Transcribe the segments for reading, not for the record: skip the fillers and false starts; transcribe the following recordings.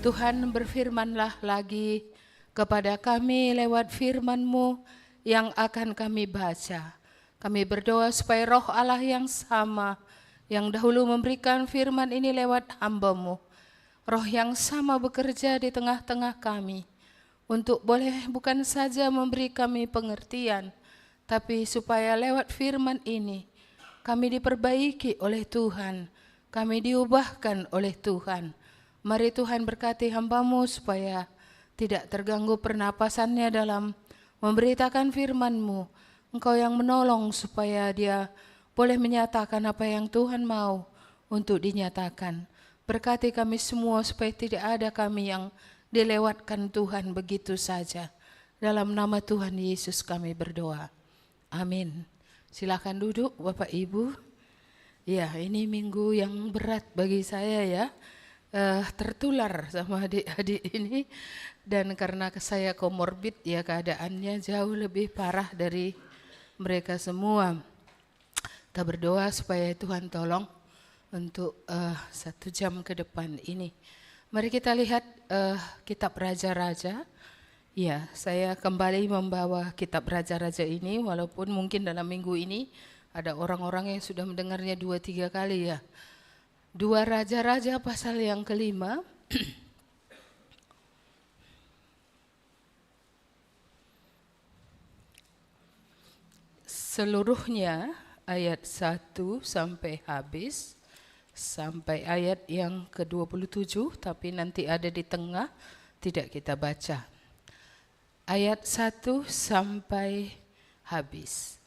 Tuhan, berfirmanlah lagi kepada kami lewat firman-Mu yang akan kami baca. Kami berdoa supaya roh Allah yang sama yang dahulu memberikan firman ini lewat hamba-Mu, roh yang sama bekerja di tengah-tengah kami, untuk boleh bukan saja memberi kami pengertian, tapi supaya lewat firman ini kami diperbaiki oleh Tuhan, kami diubahkan oleh Tuhan. Mari Tuhan berkati hamba-Mu supaya tidak terganggu pernapasannya dalam memberitakan firman-Mu. Engkau yang menolong supaya dia boleh menyatakan apa yang Tuhan mau untuk dinyatakan. Berkati kami semua supaya tidak ada kami yang dilewatkan Tuhan begitu saja. Dalam nama Tuhan Yesus kami berdoa. Amin. Silakan duduk Bapak Ibu. Ya, ini minggu yang berat bagi saya ya. Tertular sama adik-adik ini, dan karena saya komorbid ya, keadaannya jauh lebih parah dari mereka semua. Kita berdoa supaya Tuhan tolong untuk 1 jam ke depan ini. Mari kita lihat kitab Raja-Raja. Ya, saya kembali membawa kitab Raja-Raja ini, walaupun mungkin dalam minggu ini ada orang-orang yang sudah mendengarnya 2-3 kali ya. 2 Raja-Raja pasal yang ke-5. Seluruhnya ayat 1 sampai habis, sampai ayat yang ke-27, tapi nanti ada di tengah, tidak kita baca. Ayat 1 sampai habis.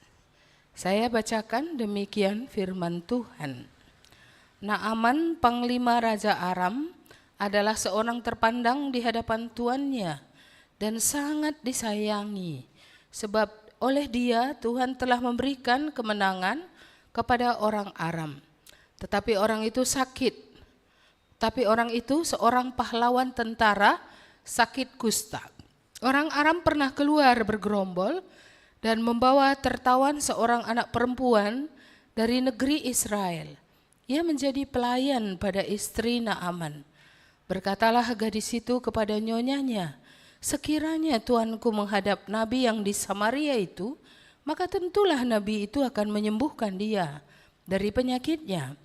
Saya bacakan demikian firman Tuhan. Naaman, panglima Raja Aram, adalah seorang terpandang di hadapan tuannya dan sangat disayangi, sebab oleh dia Tuhan telah memberikan kemenangan kepada orang Aram. Tetapi orang itu sakit. Tapi orang itu seorang pahlawan tentara sakit kusta. Orang Aram pernah keluar bergerombol dan membawa tertawan seorang anak perempuan dari negeri Israel. Ia menjadi pelayan pada istri Naaman. Berkatalah gadis itu kepada nyonyanya, sekiranya tuanku menghadap nabi yang di Samaria itu, maka tentulah nabi itu akan menyembuhkan dia dari penyakitnya.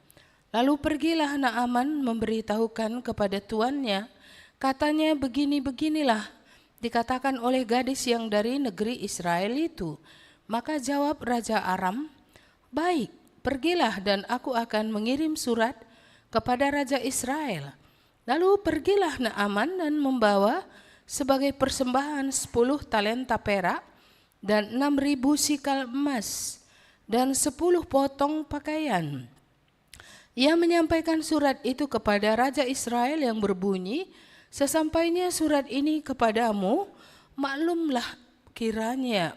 Lalu pergilah Naaman memberitahukan kepada tuannya, katanya begini-beginilah dikatakan oleh gadis yang dari negeri Israel itu. Maka jawab Raja Aram, baik, pergilah dan aku akan mengirim surat kepada Raja Israel. Lalu pergilah Naaman dan membawa sebagai persembahan 10 talenta perak dan 6.000 sikal emas dan 10 potong pakaian. Ia menyampaikan surat itu kepada Raja Israel yang berbunyi, sesampainya surat ini kepadamu, maklumlah kiranya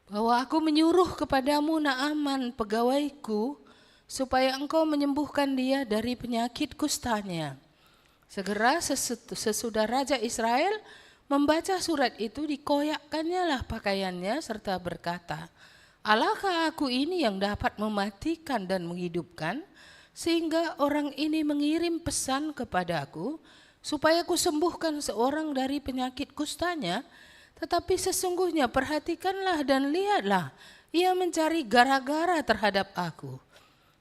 bahwa aku menyuruh kepadamu Naaman pegawaiku supaya engkau menyembuhkan dia dari penyakit kustanya. Segera sesudah Raja Israel membaca surat itu, dikoyakkannya lah pakaiannya serta berkata, alahkah aku ini yang dapat mematikan dan menghidupkan, sehingga orang ini mengirim pesan kepadaku supaya aku sembuhkan seorang dari penyakit kustanya. Tetapi sesungguhnya perhatikanlah dan lihatlah, ia mencari gara-gara terhadap aku.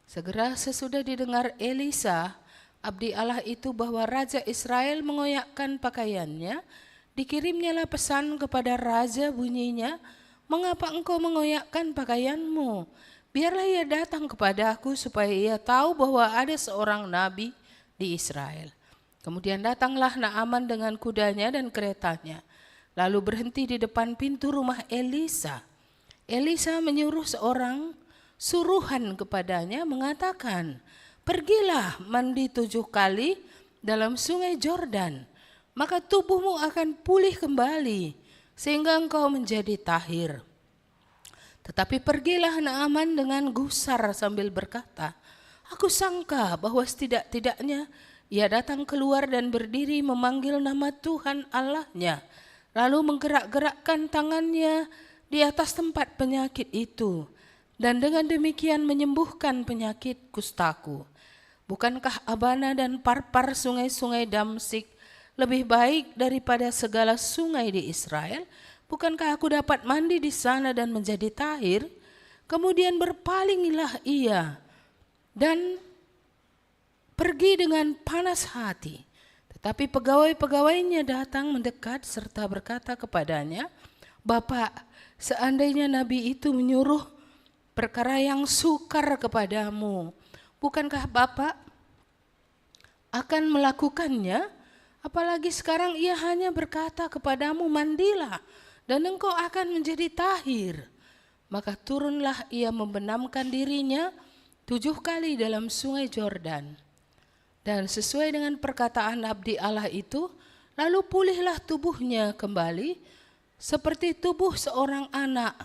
Segera sesudah didengar Elisa, abdi Allah itu, bahwa Raja Israel mengoyakkan pakaiannya, dikirimnyalah pesan kepada Raja bunyinya, mengapa engkau mengoyakkan pakaianmu? Biarlah ia datang kepada aku supaya ia tahu bahwa ada seorang nabi di Israel. Kemudian datanglah Naaman dengan kudanya dan keretanya, lalu berhenti di depan pintu rumah Elisa. Elisa menyuruh seorang suruhan kepadanya mengatakan, pergilah mandi 7 kali dalam sungai Jordan, maka tubuhmu akan pulih kembali sehingga engkau menjadi tahir. Tetapi pergilah Naaman dengan gusar sambil berkata, aku sangka bahwa setidak-tidaknya ia datang keluar dan berdiri memanggil nama Tuhan Allahnya, lalu menggerak-gerakkan tangannya di atas tempat penyakit itu, dan dengan demikian menyembuhkan penyakit kustaku. Bukankah Abana dan Parpar sungai-sungai Damsik lebih baik daripada segala sungai di Israel? Bukankah aku dapat mandi di sana dan menjadi tahir? Kemudian berpalingilah ia dan pergi dengan panas hati. Tetapi pegawai-pegawainya datang mendekat serta berkata kepadanya, Bapak, seandainya Nabi itu menyuruh perkara yang sukar kepadamu, bukankah Bapak akan melakukannya? Apalagi sekarang ia hanya berkata kepadamu, mandilah, dan engkau akan menjadi tahir. Maka turunlah ia membenamkan dirinya 7 kali dalam sungai Yordan. Dan sesuai dengan perkataan abdi Allah itu, lalu pulihlah tubuhnya kembali seperti tubuh seorang anak.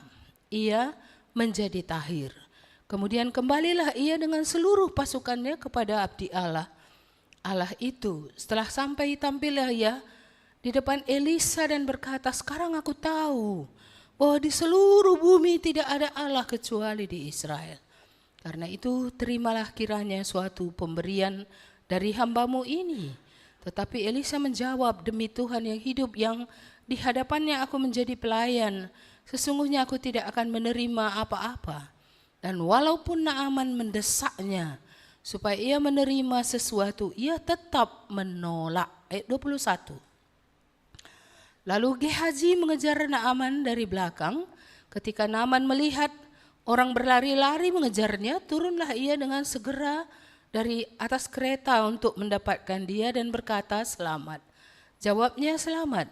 Ia menjadi tahir. Kemudian kembalilah ia dengan seluruh pasukannya kepada abdi Allah. Allah itu setelah sampai tampillah ia di depan Elisa dan berkata, sekarang aku tahu bahwa di seluruh bumi tidak ada Allah kecuali di Israel. Karena itu terimalah kiranya suatu pemberian dari hambamu ini. Tetapi Elisa menjawab, demi Tuhan yang hidup yang di hadapannya aku menjadi pelayan, sesungguhnya aku tidak akan menerima apa-apa. Dan walaupun Naaman mendesaknya supaya ia menerima sesuatu, ia tetap menolak. Ayat 21. Lalu Gehazi mengejar Naaman dari belakang. Ketika Naaman melihat orang berlari-lari mengejarnya, turunlah ia dengan segera dari atas kereta untuk mendapatkan dia dan berkata, selamat. Jawabnya, selamat.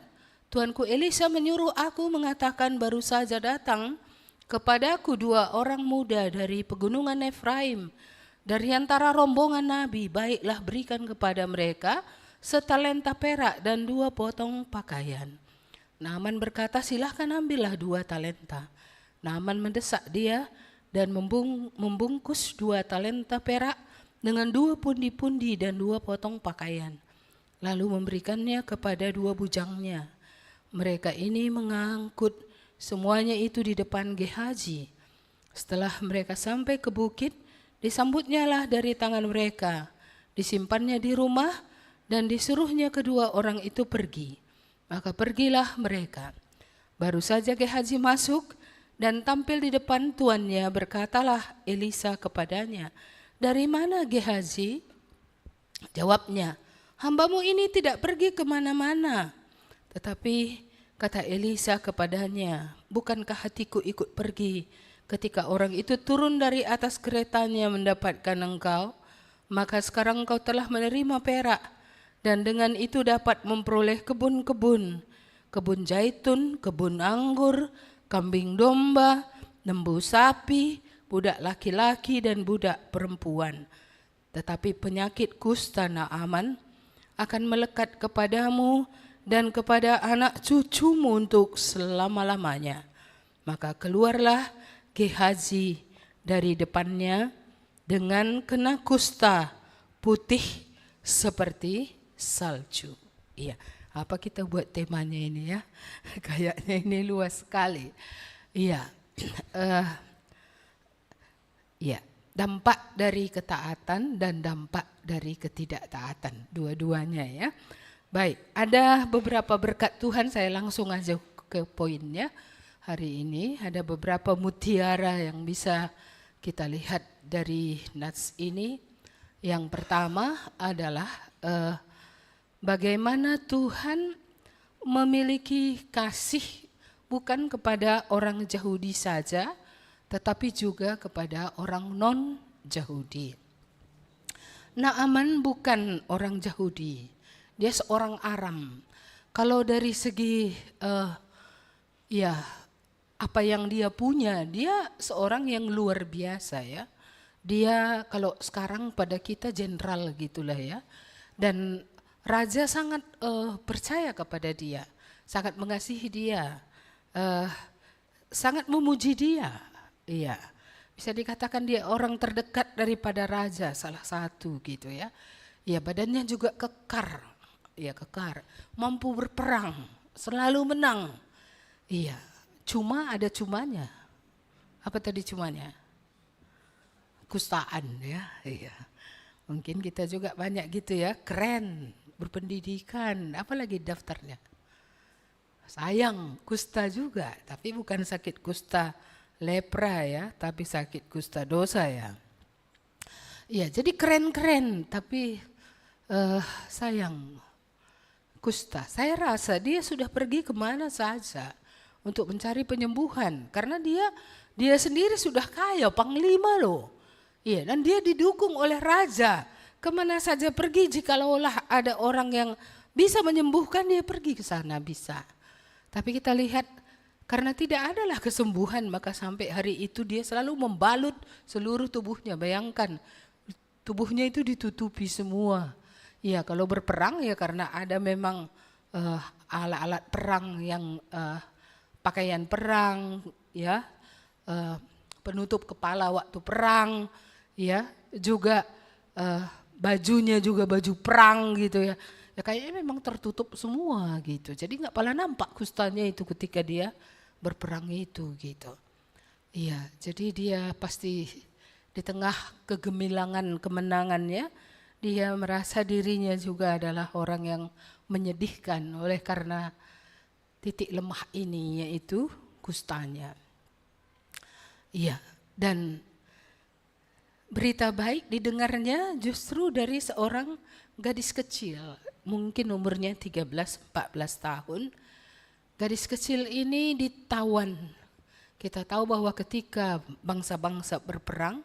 Tuanku Elisa menyuruh aku mengatakan, baru saja datang kepadaku 2 orang muda dari pegunungan Efraim, dari antara rombongan Nabi, baiklah berikan kepada mereka setalenta perak dan 2 potong pakaian. Naaman berkata, silahkan ambillah 2 talenta. Naaman mendesak dia dan membungkus 2 talenta perak dengan 2 pundi-pundi dan 2 potong pakaian. Lalu memberikannya kepada 2 bujangnya. Mereka ini mengangkut semuanya itu di depan Gehazi. Setelah mereka sampai ke bukit, disambutnya lah dari tangan mereka, disimpannya di rumah dan disuruhnya kedua orang itu pergi. Maka pergilah mereka. Baru saja Gehazi masuk dan tampil di depan tuannya, berkatalah Elisa kepadanya, dari mana Gehazi? Jawabnya, hambamu ini tidak pergi kemana-mana. Tetapi kata Elisa kepadanya, bukankah hatiku ikut pergi ketika orang itu turun dari atas keretanya mendapatkan engkau? Maka sekarang engkau telah menerima perak dan dengan itu dapat memperoleh kebun-kebun, kebun zaitun, kebun anggur, kambing domba, lembu sapi, budak laki-laki dan budak perempuan. Tetapi penyakit kusta Naaman akan melekat kepadamu dan kepada anak cucumu untuk selama-lamanya. Maka keluarlah Gehazi dari depannya dengan kena kusta putih seperti salju. Iya, apa kita buat temanya ini ya? Kayaknya ini luas sekali. Iya, ya, dampak dari ketaatan dan dampak dari ketidaktaatan, dua-duanya ya. Baik, ada beberapa berkat Tuhan, saya langsung aja ke poinnya. Hari ini ada beberapa mutiara yang bisa kita lihat dari nats ini. Yang pertama adalah bagaimana Tuhan memiliki kasih bukan kepada orang Yahudi saja, tetapi juga kepada orang non-Yahudi. Naaman bukan orang Yahudi. Dia seorang Aram. Kalau dari segi ya apa yang dia punya, dia seorang yang luar biasa ya. Dia kalau sekarang pada kita jenderal gitulah ya. Dan raja sangat percaya kepada dia, sangat mengasihi dia, sangat memuji dia. Iya, bisa dikatakan dia orang terdekat daripada raja, salah satu gitu ya. Ya, badannya juga kekar. Iya, kekar, mampu berperang, selalu menang. Iya, cuma ada cumanya. Apa tadi cumanya? Kustaan ya. Iya. Mungkin kita juga banyak gitu ya, keren, berpendidikan, apalagi daftarnya. Sayang, kusta juga, tapi bukan sakit kusta lepra ya, tapi sakit kusta dosa ya. Ya, jadi keren-keren, tapi sayang, kusta. Saya rasa dia sudah pergi kemana saja untuk mencari penyembuhan, karena dia sendiri sudah kaya, panglima loh. Iya, dan dia didukung oleh raja. Kemana saja pergi, jikalaulah ada orang yang bisa menyembuhkan, dia pergi ke sana bisa. Tapi kita lihat, karena tidak adalah kesembuhan, maka sampai hari itu dia selalu membalut seluruh tubuhnya. Bayangkan, tubuhnya itu ditutupi semua. Ya, kalau berperang ya karena ada memang alat-alat perang yang pakaian perang, ya, penutup kepala waktu perang, ya, juga bajunya juga baju perang gitu ya. Ya kayaknya memang tertutup semua gitu. Jadi nggak pernah nampak kustanya itu ketika dia berperang itu gitu. Iya, jadi dia pasti di tengah kegemilangan kemenangannya, dia merasa dirinya juga adalah orang yang menyedihkan oleh karena titik lemah ini, yaitu kustanya. Iya, dan berita baik didengarnya justru dari seorang gadis kecil, mungkin umurnya 13-14 tahun. Gadis kecil ini ditawan. Kita tahu bahwa ketika bangsa-bangsa berperang,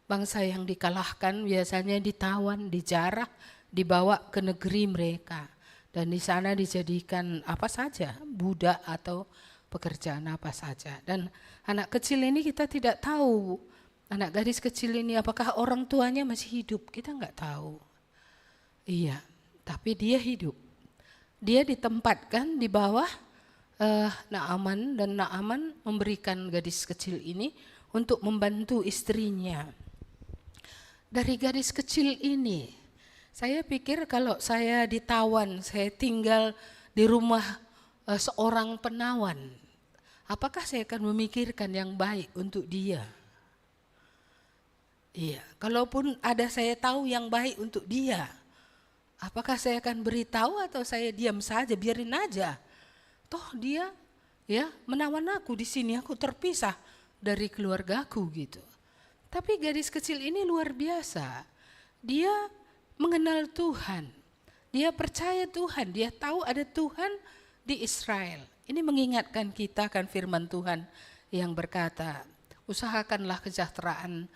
bangsa yang dikalahkan biasanya ditawan, dijarah, dibawa ke negeri mereka. Dan di sana dijadikan apa saja, budak atau pekerjaan apa saja. Dan anak kecil ini kita tidak tahu, anak gadis kecil ini apakah orang tuanya masih hidup, kita nggak tahu. Iya, tapi dia hidup. Dia ditempatkan di bawah Naaman, dan Naaman memberikan gadis kecil ini untuk membantu istrinya. Dari gadis kecil ini, saya pikir kalau saya ditawan, saya tinggal di rumah seorang penawan, apakah saya akan memikirkan yang baik untuk dia? Iya, kalaupun ada saya tahu yang baik untuk dia, apakah saya akan beritahu atau saya diam saja, biarin aja? Toh dia ya menawan aku di sini, aku terpisah dari keluargaku gitu. Tapi gadis kecil ini luar biasa. Dia mengenal Tuhan. Dia percaya Tuhan, dia tahu ada Tuhan di Israel. Ini mengingatkan kita kan firman Tuhan yang berkata, usahakanlah kesejahteraan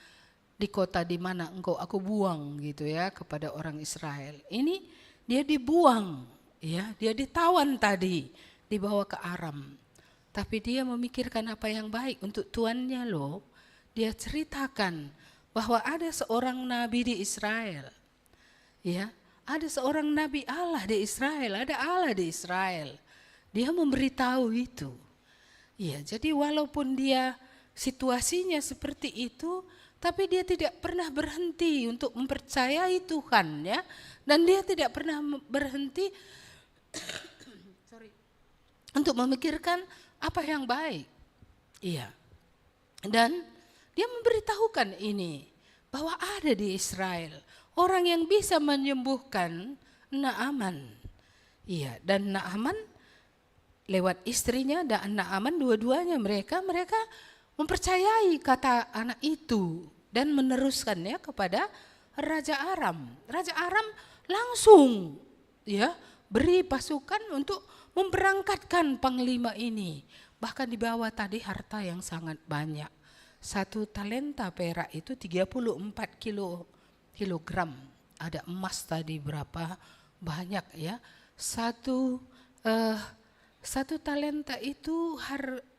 di kota di mana engkau aku buang gitu ya, kepada orang Israel. Ini dia dibuang ya, dia ditawan tadi, dibawa ke Aram. Tapi dia memikirkan apa yang baik untuk tuannya loh. Dia ceritakan bahwa ada seorang nabi di Israel. Ya, ada seorang nabi Allah di Israel, ada Allah di Israel. Dia memberitahu itu. Ya, jadi walaupun dia situasinya seperti itu, tapi dia tidak pernah berhenti untuk mempercayai Tuhan ya, dan dia tidak pernah berhenti untuk memikirkan apa yang baik. Iya. Dan dia memberitahukan ini bahwa ada di Israel orang yang bisa menyembuhkan Naaman. Iya, dan Naaman lewat istrinya dan Naaman, dua-duanya mereka mempercayai kata anak itu dan meneruskannya kepada Raja Aram. Raja Aram langsung ya beri pasukan untuk memberangkatkan panglima ini. Bahkan dibawa tadi harta yang sangat banyak. 1 talenta perak itu 34 kilogram. Ada emas tadi berapa banyak ya. Satu talenta itu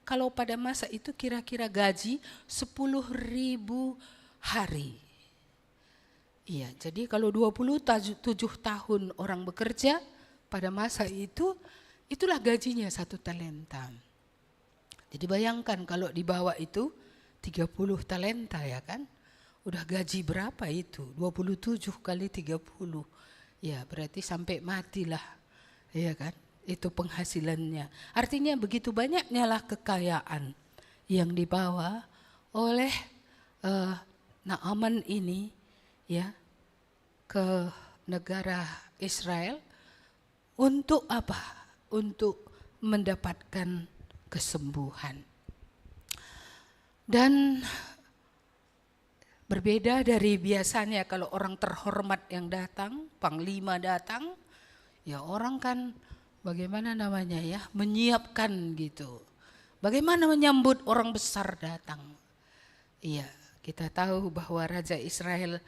kalau pada masa itu kira-kira gaji 10.000 hari. Iya, jadi kalau 27 tahun orang bekerja pada masa itu, itulah gajinya 1 talenta. Jadi bayangkan kalau dibawa itu 30 talenta ya kan. Udah gaji berapa itu? 27 kali 30. Ya, berarti sampai matilah. Ya kan? Itu penghasilannya. Artinya begitu banyaknya lah kekayaan yang dibawa oleh Naaman ini ya. ke negara Israel untuk apa? Untuk mendapatkan kesembuhan. Dan berbeda dari biasanya kalau orang terhormat yang datang, panglima datang, ya orang kan bagaimana namanya ya, menyiapkan gitu. Bagaimana menyambut orang besar datang. Iya, kita tahu bahwa Raja Israel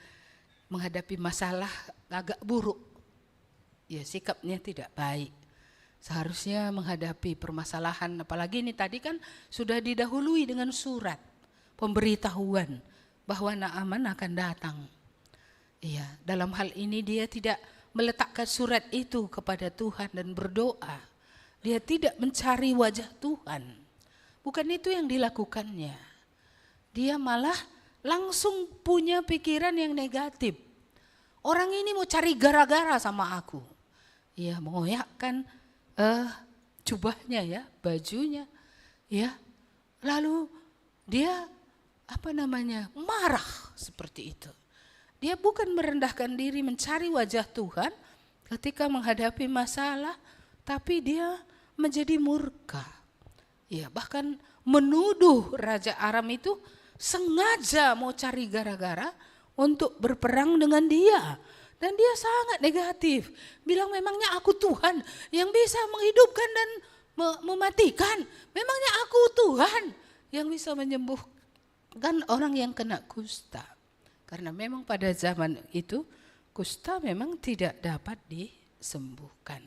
menghadapi masalah agak buruk. Ya, sikapnya tidak baik. Seharusnya menghadapi permasalahan, apalagi ini tadi kan sudah didahului dengan surat pemberitahuan bahwa Naaman akan datang. Iya, dalam hal ini dia tidak meletakkan surat itu kepada Tuhan dan berdoa. Dia tidak mencari wajah Tuhan. Bukan itu yang dilakukannya. Dia malah langsung punya pikiran yang negatif. Orang ini mau cari gara-gara sama aku. Iya, mengoyakkan jubahnya ya, bajunya. Ya. Lalu dia marah seperti itu. Dia bukan merendahkan diri mencari wajah Tuhan ketika menghadapi masalah, tapi dia menjadi murka. Ya, bahkan menuduh Raja Aram itu sengaja mau cari gara-gara untuk berperang dengan dia. Dan dia sangat negatif. Bilang memangnya aku Tuhan yang bisa menghidupkan dan mematikan. Memangnya aku Tuhan yang bisa menyembuhkan orang yang kena kusta. Karena memang pada zaman itu kusta memang tidak dapat disembuhkan.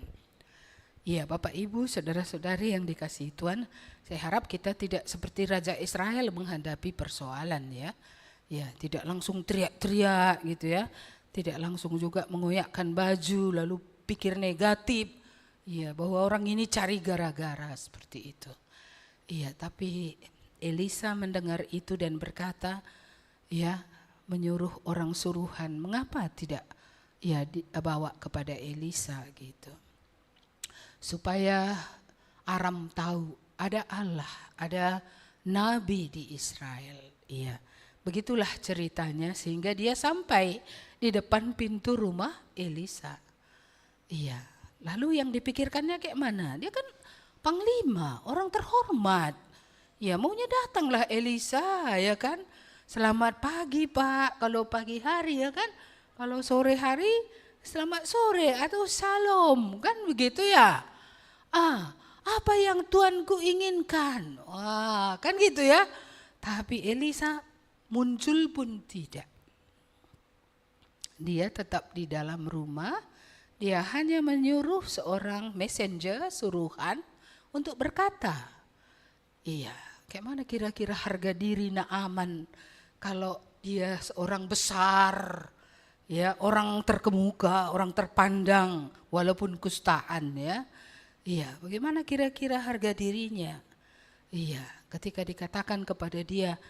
Ya, Bapak Ibu, saudara-saudari yang dikasihi Tuhan, saya harap kita tidak seperti Raja Israel menghadapi persoalan ya. Ya, tidak langsung teriak-teriak gitu ya. Tidak langsung juga mengoyakkan baju lalu pikir negatif. Ya, bahwa orang ini cari gara-gara seperti itu. Iya, tapi Elisa mendengar itu dan berkata, ya, menyuruh orang suruhan, mengapa tidak ya dibawa kepada Elisa gitu. Supaya Aram tahu ada Allah, ada nabi di Israel. Iya. Begitulah ceritanya sehingga dia sampai di depan pintu rumah Elisa. Iya. Lalu yang dipikirkannya kayak mana? Dia kan panglima, orang terhormat. Ya maunya datanglah Elisa ya kan. Selamat pagi Pak, kalau pagi hari ya kan. Kalau sore hari selamat sore atau salam kan begitu ya. Apa yang Tuanku inginkan? Wah kan gitu ya. Tapi Elisa muncul pun tidak. Dia tetap di dalam rumah. Dia hanya menyuruh seorang messenger, suruhan untuk berkata, iya, kayak mana kira-kira harga diri Naaman kalau dia seorang besar, ya, orang terkemuka, orang terpandang, walaupun kustaan, ya, iya, bagaimana kira-kira harga dirinya? Iya, ketika dikatakan kepada dia,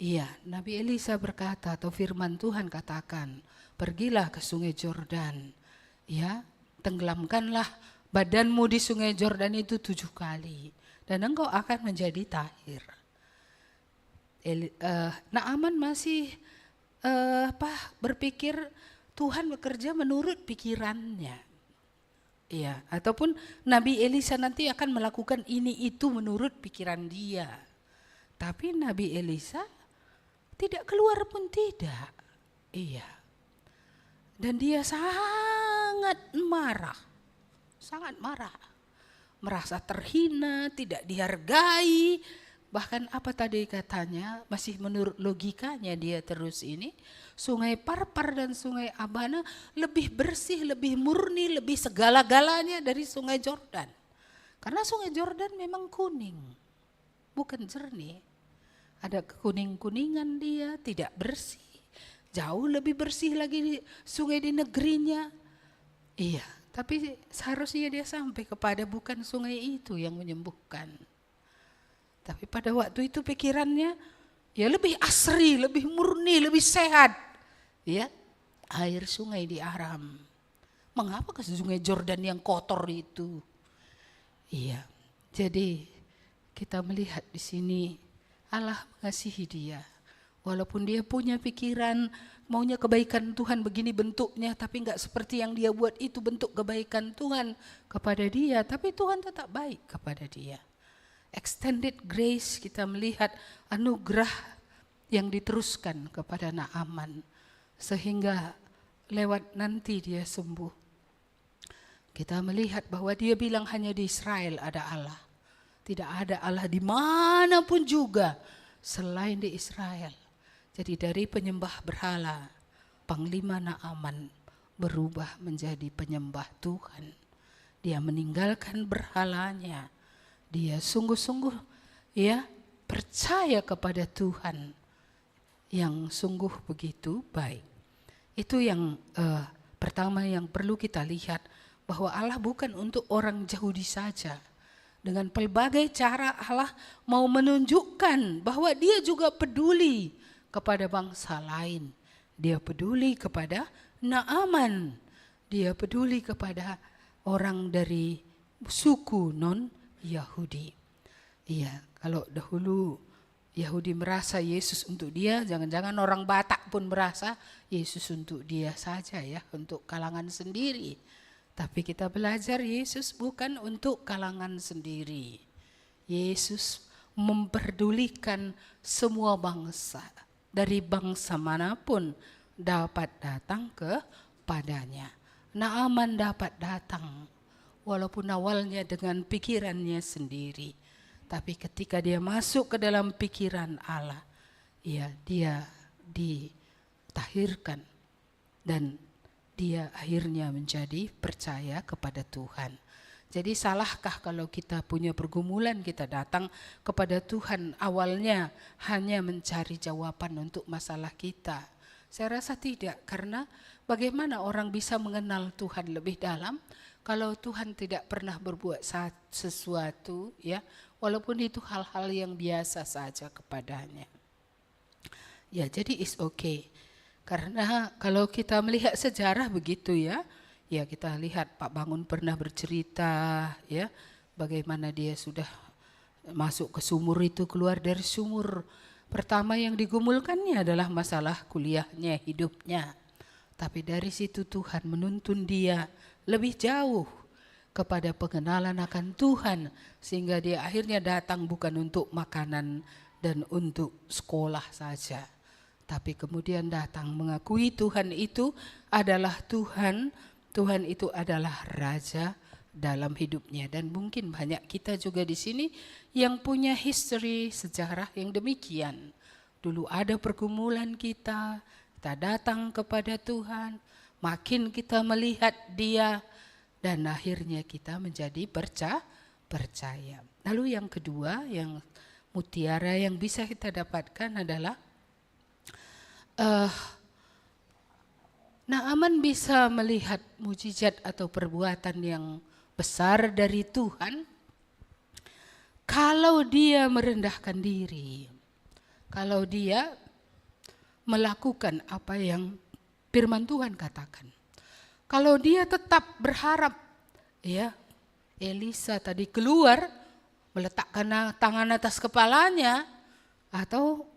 iya, Nabi Elisa berkata atau firman Tuhan katakan, pergilah ke Sungai Jordan, ya, tenggelamkanlah badanmu di Sungai Jordan itu 7 kali. Dan engkau akan menjadi tahir. Naaman masih berpikir Tuhan bekerja menurut pikirannya. Ya, ataupun Nabi Elisa nanti akan melakukan ini itu menurut pikiran dia. Tapi Nabi Elisa tidak keluar pun tidak. Iya. Dan dia sangat marah. Sangat marah. Merasa terhina, tidak dihargai, bahkan apa tadi katanya, masih menurut logikanya dia terus ini, Sungai Parpar dan Sungai Abana lebih bersih, lebih murni, lebih segala-galanya dari Sungai Jordan. Karena Sungai Jordan memang kuning, bukan jernih. Ada kekuning-kuningan dia, tidak bersih. Jauh lebih bersih lagi sungai di negerinya. Iya. Tapi seharusnya dia sampai kepada bukan sungai itu yang menyembuhkan. Tapi pada waktu itu pikirannya ya lebih asri, lebih murni, lebih sehat. Ya, air sungai di Aram. Mengapa ke Sungai Jordan yang kotor itu? Iya. Jadi kita melihat di sini Allah mengasihi dia Walaupun dia punya pikiran maunya kebaikan Tuhan begini bentuknya, tapi enggak seperti yang dia buat itu bentuk kebaikan Tuhan kepada dia, tapi Tuhan tetap baik kepada dia. Extended grace, kita melihat anugerah yang diteruskan kepada Naaman sehingga lewat nanti dia sembuh. Kita melihat bahwa dia bilang hanya di Israel ada Allah. Tidak ada Allah dimanapun juga selain di Israel. Jadi dari penyembah berhala, Panglima Naaman berubah menjadi penyembah Tuhan. Dia meninggalkan berhalanya. Dia sungguh-sungguh percaya kepada Tuhan yang sungguh begitu baik. Itu yang pertama yang perlu kita lihat, bahwa Allah bukan untuk orang Yahudi saja. Dengan pelbagai cara Allah mau menunjukkan bahwa dia juga peduli kepada bangsa lain. Dia peduli kepada Naaman. Dia peduli kepada orang dari suku non-Yahudi. Iya, kalau dahulu Yahudi merasa Yesus untuk dia, jangan-jangan orang Batak pun merasa Yesus untuk dia saja ya, untuk kalangan sendiri. Tapi kita belajar Yesus bukan untuk kalangan sendiri. Yesus memperdulikan semua bangsa. Dari bangsa manapun dapat datang kepadanya. Naaman dapat datang walaupun awalnya dengan pikirannya sendiri. Tapi ketika dia masuk ke dalam pikiran Allah, ya dia ditahirkan dan dia akhirnya menjadi percaya kepada Tuhan. Jadi salahkah kalau kita punya pergumulan, kita datang kepada Tuhan awalnya hanya mencari jawaban untuk masalah kita? Saya rasa tidak, karena bagaimana orang bisa mengenal Tuhan lebih dalam kalau Tuhan tidak pernah berbuat sesuatu, ya, walaupun itu hal-hal yang biasa saja kepadanya. Ya, jadi it's okay. Karena kalau kita melihat sejarah begitu ya kita lihat Pak Bangun pernah bercerita ya bagaimana dia sudah masuk ke sumur itu, keluar dari sumur. Pertama yang digumulkannya adalah masalah kuliahnya, hidupnya. Tapi dari situ Tuhan menuntun dia lebih jauh kepada pengenalan akan Tuhan, sehingga dia akhirnya datang bukan untuk makanan dan untuk sekolah saja, tapi kemudian datang mengakui Tuhan itu adalah Tuhan. Tuhan itu adalah Raja dalam hidupnya. Dan mungkin banyak kita juga di sini yang punya history, sejarah yang demikian. Dulu ada pergumulan kita datang kepada Tuhan, makin kita melihat Dia, dan akhirnya kita menjadi percaya. Lalu yang kedua, yang mutiara yang bisa kita dapatkan adalah Naaman bisa melihat mujizat atau perbuatan yang besar dari Tuhan kalau dia merendahkan diri, kalau dia melakukan apa yang firman Tuhan katakan. Kalau dia tetap berharap, ya, Elisa tadi keluar meletakkan tangan atas kepalanya atau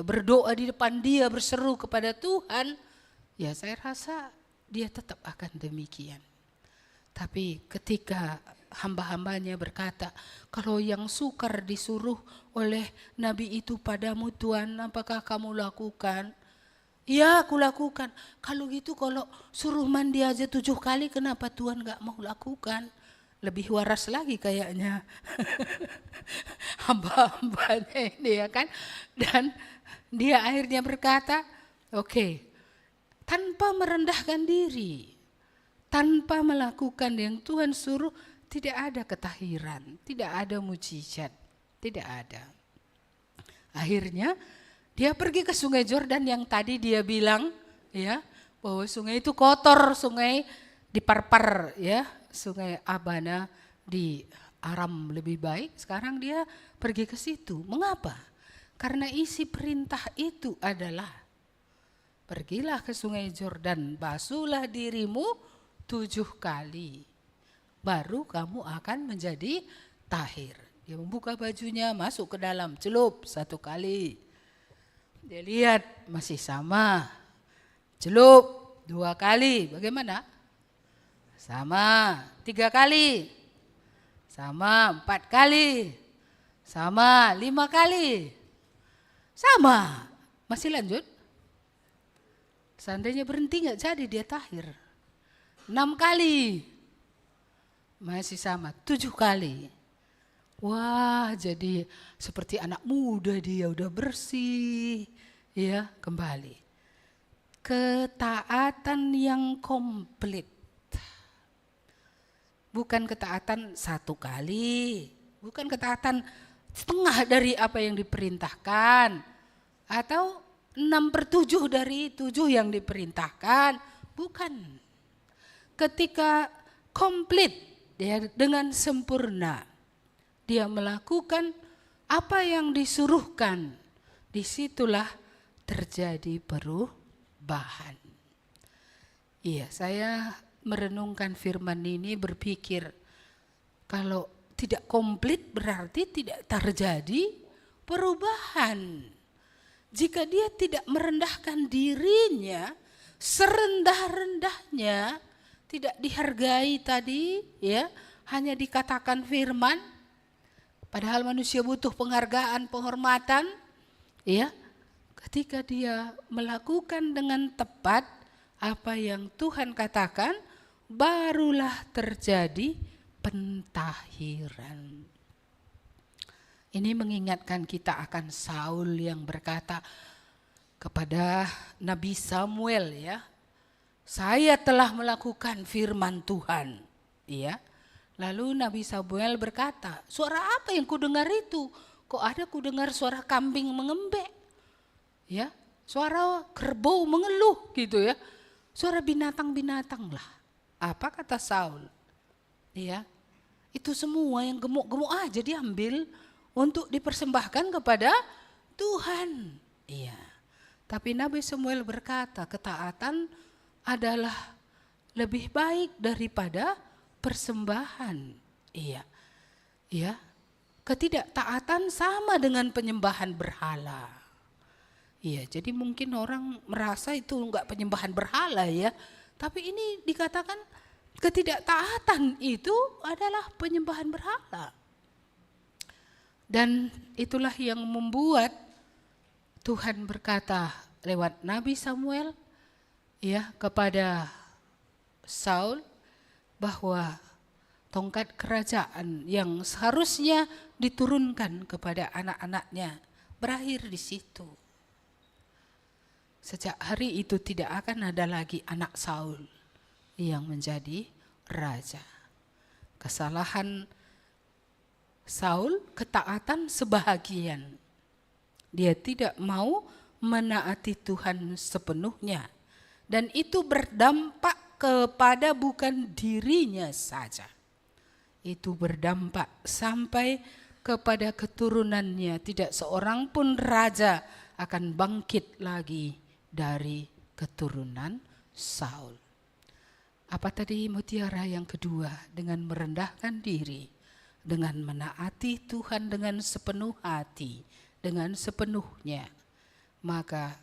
berdoa di depan dia, berseru kepada Tuhan, ya saya rasa dia tetap akan demikian. Tapi ketika hamba-hambanya berkata, kalau yang sukar disuruh oleh Nabi itu padamu Tuhan, apakah kamu lakukan? Ya, aku lakukan. Kalau gitu, kalau suruh mandi aja 7 kali, kenapa Tuhan gak mau lakukan? Lebih waras lagi kayaknya hamba-hambanya ini ya kan. Dan dia akhirnya berkata, oke, tanpa merendahkan diri, tanpa melakukan yang Tuhan suruh, tidak ada ketahiran, tidak ada mujizat, tidak ada. Akhirnya dia pergi ke sungai Yordan yang tadi dia bilang ya bahwa sungai itu kotor, sungai di Parpar ya, sungai Abana di Aram lebih baik. Sekarang dia pergi ke situ. Mengapa? Karena isi perintah itu adalah pergilah ke sungai Yordan, basuhlah dirimu 7 kali, baru kamu akan menjadi tahir. Dia membuka bajunya, masuk ke dalam, celup 1 kali. Dia lihat masih sama. Celup 2 kali, bagaimana? Sama. 3 kali. Sama. 4 kali. Sama. 5 kali. Sama. Masih lanjut? Seandainya berhenti nggak jadi dia tahir. 6 kali. Masih sama. 7 kali. Wah, jadi seperti anak muda dia udah bersih. Ya, kembali. Ketaatan yang komplit. Bukan ketaatan 1 kali. Bukan ketaatan setengah dari apa yang diperintahkan. Atau 6/7 dari 7 yang diperintahkan. Bukan. Ketika komplit dia dengan sempurna. Dia melakukan apa yang disuruhkan. Disitulah terjadi perubahan. Iya, saya merenungkan firman ini berpikir kalau tidak komplit berarti tidak terjadi perubahan. Jika dia tidak merendahkan dirinya serendah-rendahnya, tidak dihargai tadi, ya, hanya dikatakan firman, padahal manusia butuh penghargaan, penghormatan, ya. Ketika dia melakukan dengan tepat apa yang Tuhan katakan, barulah terjadi pentahiran. Ini mengingatkan kita akan Saul yang berkata kepada Nabi Samuel, ya, saya telah melakukan firman Tuhan, ya. Lalu Nabi Samuel berkata, suara apa yang kudengar itu? Kok ada kudengar suara kambing mengembek? Ya, suara kerbau mengeluh gitu ya. Suara binatang-binatang lah. Apa kata Saul? Ya, itu semua yang gemuk-gemuk aja diambil untuk dipersembahkan kepada Tuhan. Iya. Tapi Nabi Samuel berkata, ketaatan adalah lebih baik daripada persembahan. Iya. Ya. Ketidaktaatan sama dengan penyembahan berhala. Iya, jadi mungkin orang merasa itu enggak penyembahan berhala ya. Tapi ini dikatakan ketidaktaatan itu adalah penyembahan berhala. Dan itulah yang membuat Tuhan berkata lewat Nabi Samuel, ya, kepada Saul bahwa tongkat kerajaan yang seharusnya diturunkan kepada anak-anaknya berakhir di situ. Sejak hari itu tidak akan ada lagi anak Saul yang menjadi raja. Kesalahan Saul, ketaatan sebahagian. Dia tidak mau menaati Tuhan sepenuhnya. Dan itu berdampak kepada bukan dirinya saja. Itu berdampak sampai kepada keturunannya. Tidak seorang pun raja akan bangkit lagi dari keturunan Saul. Apa tadi mutiara yang kedua? Dengan merendahkan diri, dengan menaati Tuhan dengan sepenuh hati, dengan sepenuhnya, maka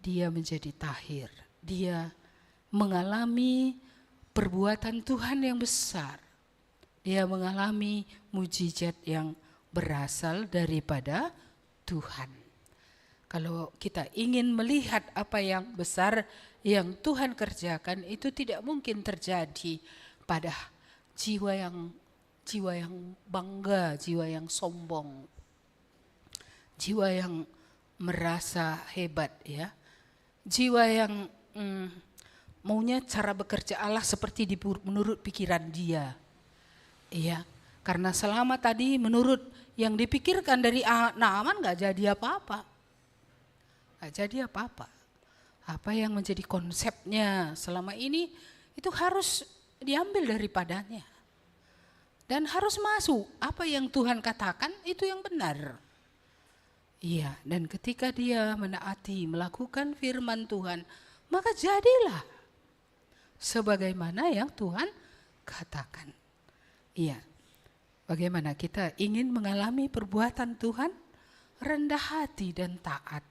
dia menjadi tahir. Dia mengalami perbuatan Tuhan yang besar. Dia mengalami mujizat yang berasal daripada Tuhan. Kalau kita ingin melihat apa yang besar yang Tuhan kerjakan, itu tidak mungkin terjadi pada jiwa yang bangga, jiwa yang sombong, jiwa yang merasa hebat, ya, jiwa yang maunya cara bekerja Allah seperti menurut pikiran dia, ya, karena selama tadi menurut yang dipikirkan dari Naaman nggak jadi apa-apa. Nggak jadi apa-apa. Apa yang menjadi konsepnya selama ini itu harus diambil daripadanya. Dan harus masuk apa yang Tuhan katakan itu yang benar. Iya, dan ketika dia menaati, melakukan firman Tuhan, maka jadilah sebagaimana yang Tuhan katakan. Iya, bagaimana kita ingin mengalami perbuatan Tuhan? Rendah hati dan taat.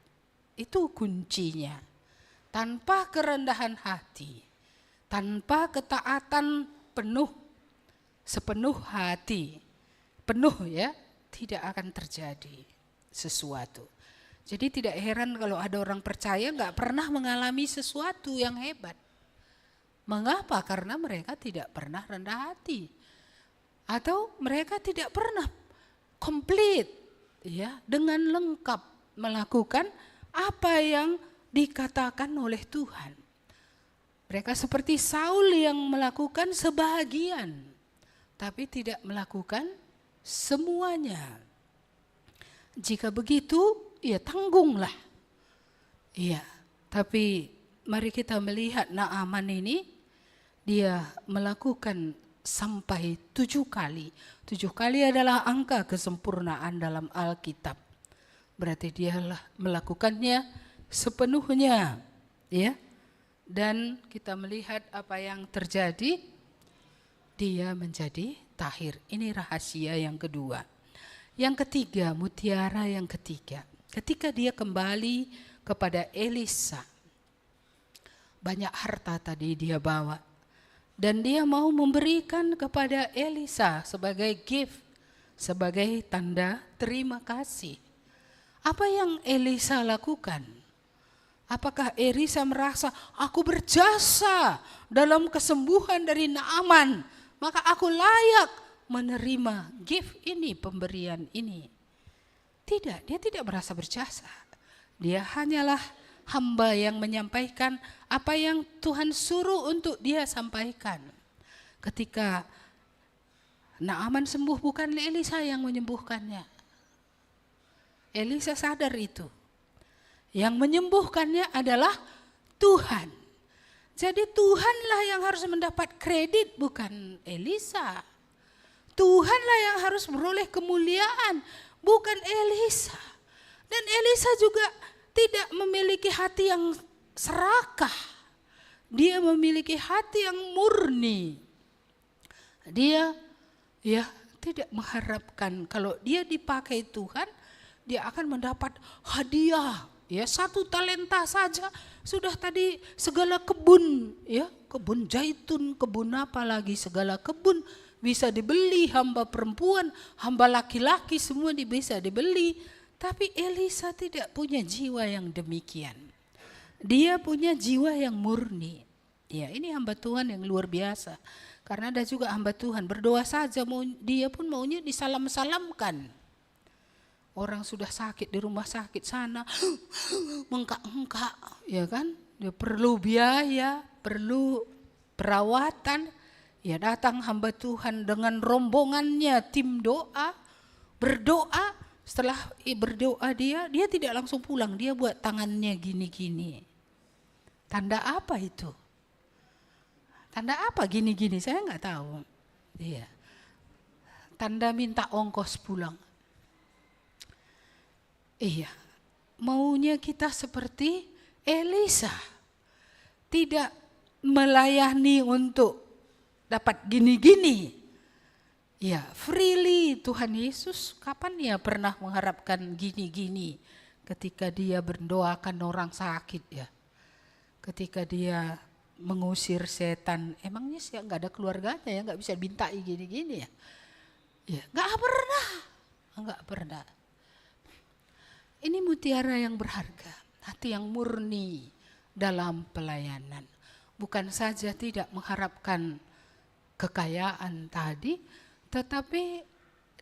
Itu kuncinya. Tanpa kerendahan hati, tanpa ketaatan penuh, sepenuh hati, penuh ya, tidak akan terjadi sesuatu. Jadi tidak heran kalau ada orang percaya nggak pernah mengalami sesuatu yang hebat. Mengapa? Karena mereka tidak pernah rendah hati. Atau mereka tidak pernah komplit ya, dengan lengkap melakukan apa yang dikatakan oleh Tuhan. Mereka seperti Saul yang melakukan sebahagian, tapi tidak melakukan semuanya. Jika begitu, ya tanggunglah. Iya, tapi mari kita melihat Naaman ini, dia melakukan sampai 7 kali. 7 kali adalah angka kesempurnaan dalam Alkitab. Berarti dia melakukannya sepenuhnya, ya. Dan kita melihat apa yang terjadi, dia menjadi tahir. Ini rahasia yang kedua. Yang ketiga, mutiara yang ketiga. Ketika dia kembali kepada Elisa, banyak harta tadi dia bawa. Dan dia mau memberikan kepada Elisa sebagai gift, sebagai tanda terima kasih. Apa yang Elisa lakukan? Apakah Elisa merasa aku berjasa dalam kesembuhan dari Naaman, maka aku layak menerima gift ini, pemberian ini? Tidak, dia tidak merasa berjasa. Dia hanyalah hamba yang menyampaikan apa yang Tuhan suruh untuk dia sampaikan. Ketika Naaman sembuh, bukan Elisa yang menyembuhkannya. Elisa sadar itu. Yang menyembuhkannya adalah Tuhan. Jadi Tuhanlah yang harus mendapat kredit, bukan Elisa. Tuhanlah yang harus beroleh kemuliaan, bukan Elisa. Dan Elisa juga tidak memiliki hati yang serakah. Dia memiliki hati yang murni. Dia ya tidak mengharapkan kalau dia dipakai Tuhan, dia akan mendapat hadiah. Ya, 1 talenta saja sudah tadi segala kebun, ya, kebun zaitun, kebun apa lagi, segala kebun bisa dibeli, hamba perempuan, hamba laki-laki semua bisa dibeli. Tapi Elisa tidak punya jiwa yang demikian. Dia punya jiwa yang murni. Ya, ini hamba Tuhan yang luar biasa. Karena ada juga hamba Tuhan berdoa saja, dia pun maunya disalam-salamkan. Orang sudah sakit di rumah sakit sana, mengkak-engkak, ya kan? Dia perlu biaya, perlu perawatan. Ya, datang hamba Tuhan dengan rombongannya, tim doa, berdoa. Setelah berdoa dia tidak langsung pulang, dia buat tangannya gini-gini. Tanda apa itu? Tanda apa gini-gini? Saya nggak tahu. Iya. Tanda minta ongkos pulang. Iya, maunya kita seperti Elisa, tidak melayani untuk dapat gini-gini. Ya, freely. Tuhan Yesus kapan ya pernah mengharapkan gini-gini ketika dia mendoakan orang sakit ya. Ketika dia mengusir setan, emangnya sih nggak ada keluarganya ya, nggak bisa bintai gini-gini ya. Ya, nggak pernah. Ini mutiara yang berharga, hati yang murni dalam pelayanan. Bukan saja tidak mengharapkan kekayaan tadi, tetapi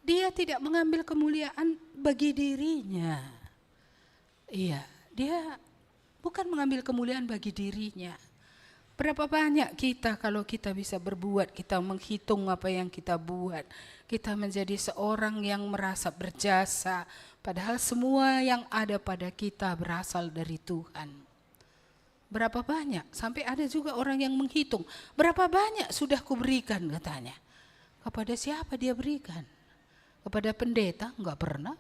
dia tidak mengambil kemuliaan bagi dirinya. Iya, dia bukan mengambil kemuliaan bagi dirinya. Berapa banyak kita kalau kita bisa berbuat, kita menghitung apa yang kita buat. Kita menjadi seorang yang merasa berjasa, padahal semua yang ada pada kita berasal dari Tuhan. Berapa banyak, sampai ada juga orang yang menghitung, berapa banyak sudah kuberikan katanya. Kepada siapa dia berikan? Kepada pendeta? Enggak pernah.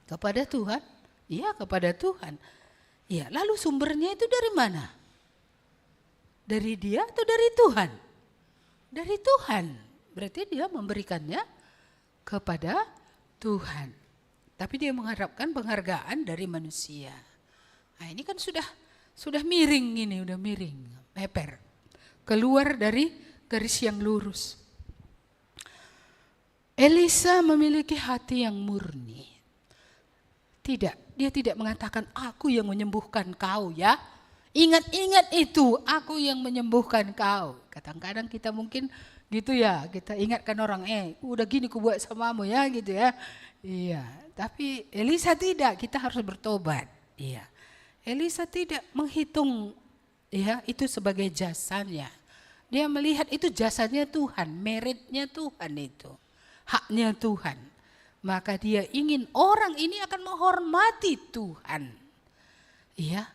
Kepada Tuhan? Iya, kepada Tuhan. Iya, lalu sumbernya itu dari mana? Dari dia atau dari Tuhan? Dari Tuhan. Berarti dia memberikannya kepada Tuhan. tapi dia mengharapkan penghargaan dari manusia. Nah, ini kan sudah miring ini, udah miring, meper. Keluar dari garis yang lurus. Elisa memiliki hati yang murni. Tidak, dia tidak mengatakan aku yang menyembuhkan kau ya. Ingat-ingat itu, aku yang menyembuhkan kau. Kadang-kadang kita mungkin gitu ya, kita ingatkan orang, udah gini ku buat samamu ya gitu ya. Iya, tapi Elisa tidak, kita harus bertobat. Iya. Elisa tidak menghitung ya itu sebagai jasanya. Dia melihat itu jasanya Tuhan, meritnya Tuhan itu. Haknya Tuhan. Maka dia ingin orang ini akan menghormati Tuhan. Iya.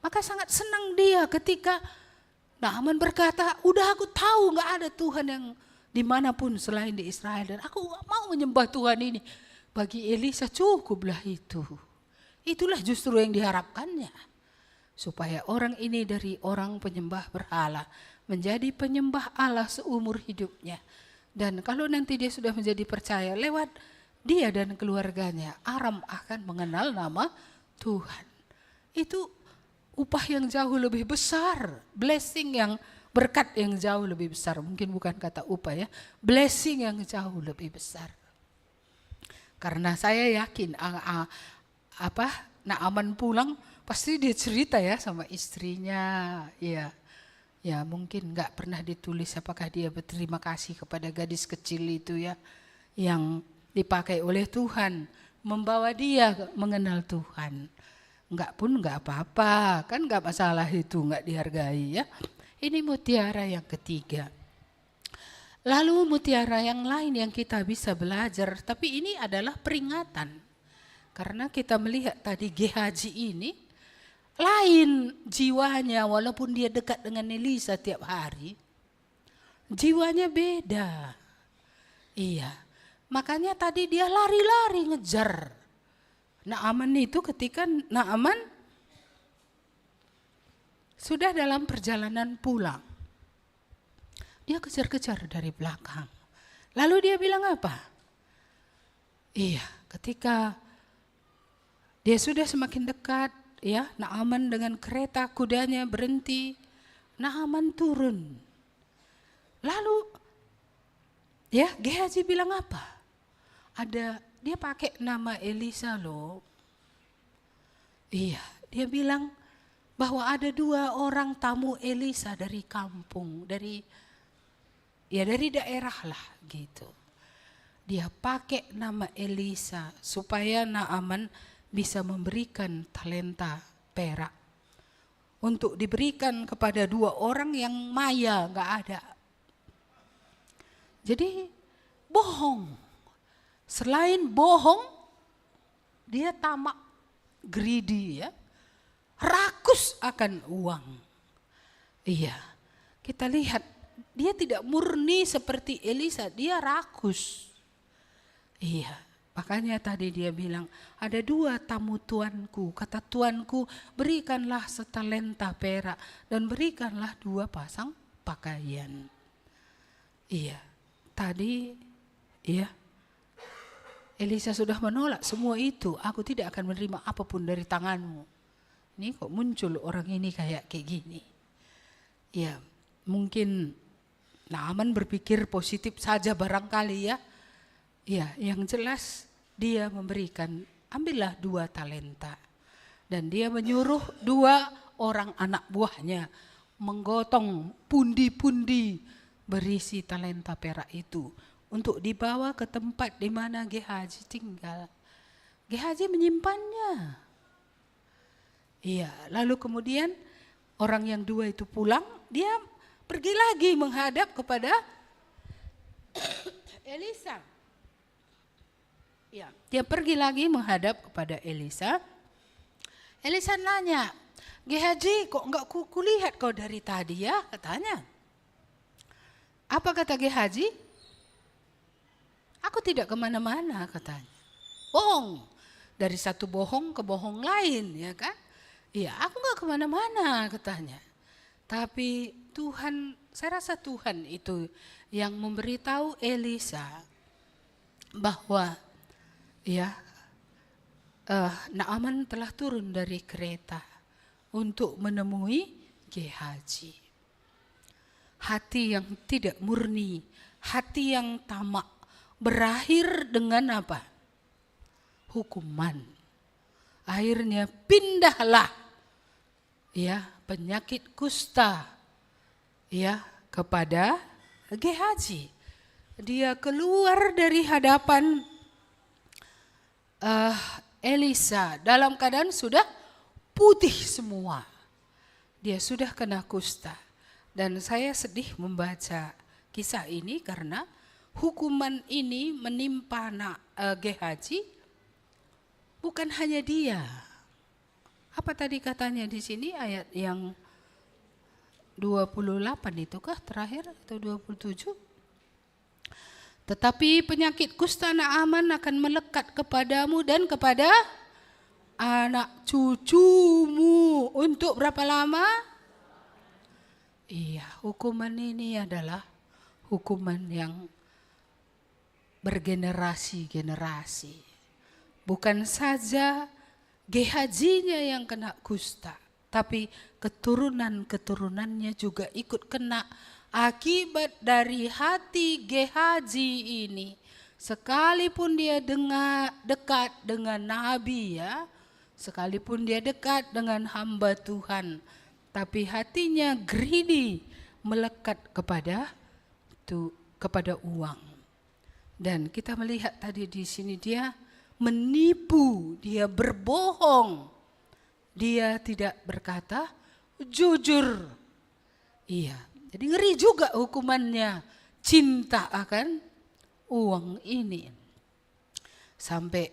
Maka sangat senang dia ketika Naaman berkata, udah aku tahu gak ada Tuhan yang dimanapun selain di Israel. Dan aku gak mau menyembah Tuhan ini. Bagi Elisa cukuplah itu. Itulah justru yang diharapkannya. Supaya orang ini dari orang penyembah berhala menjadi penyembah Allah seumur hidupnya. Dan kalau nanti dia sudah menjadi percaya lewat dia dan keluarganya, Aram akan mengenal nama Tuhan. Itu upah yang jauh lebih besar, blessing yang berkat yang jauh lebih besar. Mungkin bukan kata upah ya, blessing yang jauh lebih besar. Karena saya yakin Naaman pulang pasti dia cerita ya sama istrinya, ya. Ya mungkin nggak pernah ditulis apakah dia berterima kasih kepada gadis kecil itu ya, yang dipakai oleh Tuhan, membawa dia mengenal Tuhan. Enggak pun enggak apa-apa, kan enggak masalah itu, enggak dihargai ya. Ini mutiara yang ketiga. Lalu mutiara yang lain yang kita bisa belajar, tapi ini adalah peringatan. Karena kita melihat tadi Gehazi ini, lain jiwanya walaupun dia dekat dengan Elisa tiap hari. Jiwanya beda. Iya, makanya tadi dia lari-lari ngejar Naaman itu ketika Naaman sudah dalam perjalanan pulang. Dia kejar-kejar dari belakang. Lalu dia bilang apa? Iya, ketika dia sudah semakin dekat, ya, Naaman dengan kereta kudanya berhenti, Naaman turun. Lalu ya, Gehazi bilang apa? Dia pakai nama Elisa loh. Iya, dia bilang bahwa ada 2 orang tamu Elisa dari kampung, dari daerah lah gitu. Dia pakai nama Elisa supaya Naaman bisa memberikan talenta perak untuk diberikan kepada 2 orang yang maya, nggak ada. Jadi bohong. Selain bohong, dia tamak, greedy ya, rakus akan uang. Iya, kita lihat dia tidak murni seperti Elisa, dia rakus. Iya, makanya tadi dia bilang ada 2 tamu tuanku, kata tuanku berikanlah setalenta perak dan berikanlah 2 pasang pakaian. Iya, tadi iya. Elisa sudah menolak semua itu. Aku tidak akan menerima apapun dari tanganmu. Ini kok muncul orang ini kayak gini. Ya, mungkin Naaman berpikir positif saja barangkali ya. Ya, yang jelas dia memberikan, ambillah 2 talenta. Dan dia menyuruh 2 orang anak buahnya menggotong pundi-pundi berisi talenta perak itu untuk dibawa ke tempat di mana Gehazi tinggal. Gehazi menyimpannya. Iya, lalu kemudian orang yang 2 itu pulang, dia pergi lagi menghadap kepada Elisa. Ya, dia pergi lagi menghadap kepada Elisa. Elisa nanya, Gehazi kok enggak kulihat kau dari tadi ya, katanya. Apa kata Gehazi? Aku tidak kemana-mana, katanya. Bohong. Dari satu bohong ke bohong lain, ya kan? Iya, aku gak kemana-mana, katanya. Tapi Tuhan, saya rasa Tuhan itu yang memberitahu Elisa bahwa ya Naaman telah turun dari kereta untuk menemui Gehazi. Hati yang tidak murni, hati yang tamak, berakhir dengan apa? Hukuman. Akhirnya pindahlah ya penyakit kusta ya kepada Gehazi. Dia keluar dari hadapan Elisa dalam keadaan sudah putih semua. Dia sudah kena kusta. Dan saya sedih membaca kisah ini karena hukuman ini menimpa Gehazi bukan hanya dia. Apa tadi katanya di sini ayat yang 28 itukah terakhir atau 27? Tetapi penyakit kusta Naaman akan melekat kepadamu dan kepada anak cucumu untuk berapa lama? Iya, hukuman ini adalah hukuman yang bergenerasi-generasi. Bukan saja Gehazinya yang kena kusta, tapi keturunan-keturunannya juga ikut kena akibat dari hati Gehazi ini. Sekalipun dia dekat dengan Nabi ya, sekalipun dia dekat dengan hamba Tuhan, tapi hatinya greedy, melekat kepada uang. Dan kita melihat tadi di sini dia menipu, dia berbohong, dia tidak berkata jujur. Iya, jadi ngeri juga hukumannya, cinta akan uang ini. Sampai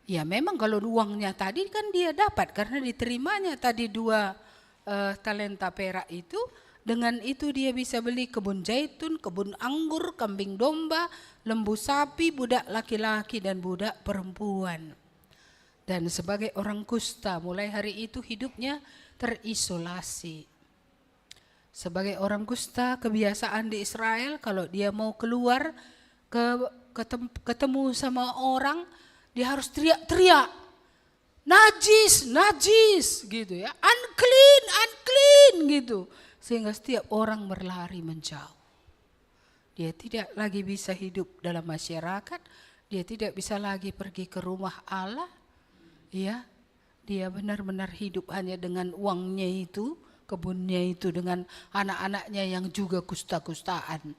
ya memang kalau uangnya tadi kan dia dapat karena diterimanya tadi 2 talenta perak itu. Dengan itu dia bisa beli kebun zaitun, kebun anggur, kambing domba, lembu sapi, budak laki-laki dan budak perempuan. Dan sebagai orang kusta mulai hari itu hidupnya terisolasi. Sebagai orang kusta kebiasaan di Israel kalau dia mau keluar ketemu sama orang dia harus teriak-teriak. Najis, najis gitu ya. Unclean, unclean gitu. Sehingga setiap orang berlari menjauh. Dia tidak lagi bisa hidup dalam masyarakat, dia tidak bisa lagi pergi ke rumah Allah. Ya, dia benar-benar hidup hanya dengan uangnya itu, kebunnya itu, dengan anak-anaknya yang juga kusta-kustaan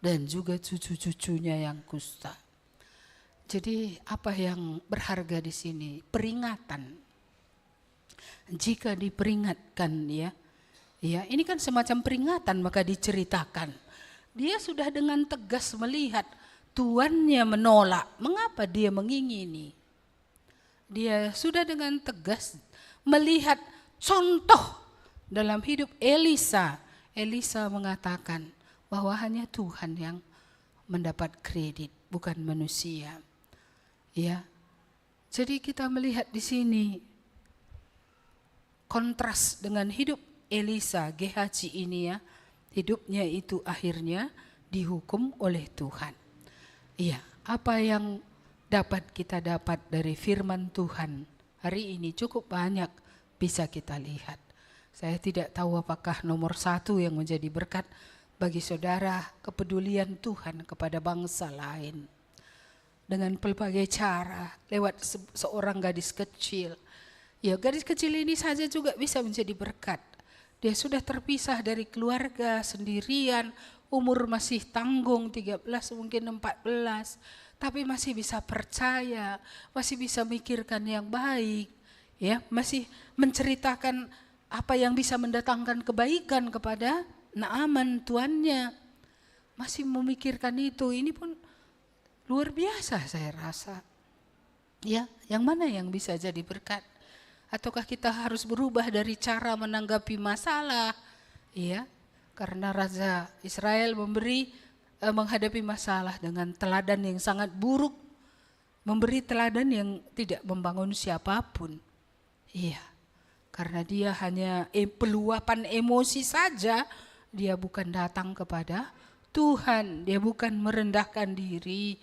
dan juga cucu-cucunya yang kusta. Jadi apa yang berharga di sini? Peringatan. Jika diperingatkan ya, ini kan semacam peringatan maka diceritakan. Dia sudah dengan tegas melihat tuannya menolak. Mengapa dia mengingini? Dia sudah dengan tegas melihat contoh dalam hidup Elisa. Elisa mengatakan bahwa hanya Tuhan yang mendapat kredit, bukan manusia. Ya. Jadi kita melihat di sini kontras dengan hidup Elisa, Gehazi ini ya, hidupnya itu akhirnya dihukum oleh Tuhan. Iya, apa yang dapat kita dapat dari firman Tuhan hari ini cukup banyak bisa kita lihat. Saya tidak tahu apakah nomor 1 yang menjadi berkat bagi saudara kepedulian Tuhan kepada bangsa lain. Dengan pelbagai cara, lewat seorang gadis kecil. Ya, gadis kecil ini saja juga bisa menjadi berkat. Dia sudah terpisah dari keluarga sendirian, umur masih tanggung 13 mungkin 14, tapi masih bisa percaya, masih bisa mikirkan yang baik, ya, masih menceritakan apa yang bisa mendatangkan kebaikan kepada Naaman tuannya. Masih memikirkan itu, ini pun luar biasa saya rasa. Ya, yang mana yang bisa jadi berkat? Ataukah kita harus berubah dari cara menanggapi masalah? Ya, karena Raja Israel menghadapi masalah dengan teladan yang sangat buruk, memberi teladan yang tidak membangun siapapun. Iya, karena dia hanya peluapan emosi saja, dia bukan datang kepada Tuhan, dia bukan merendahkan diri,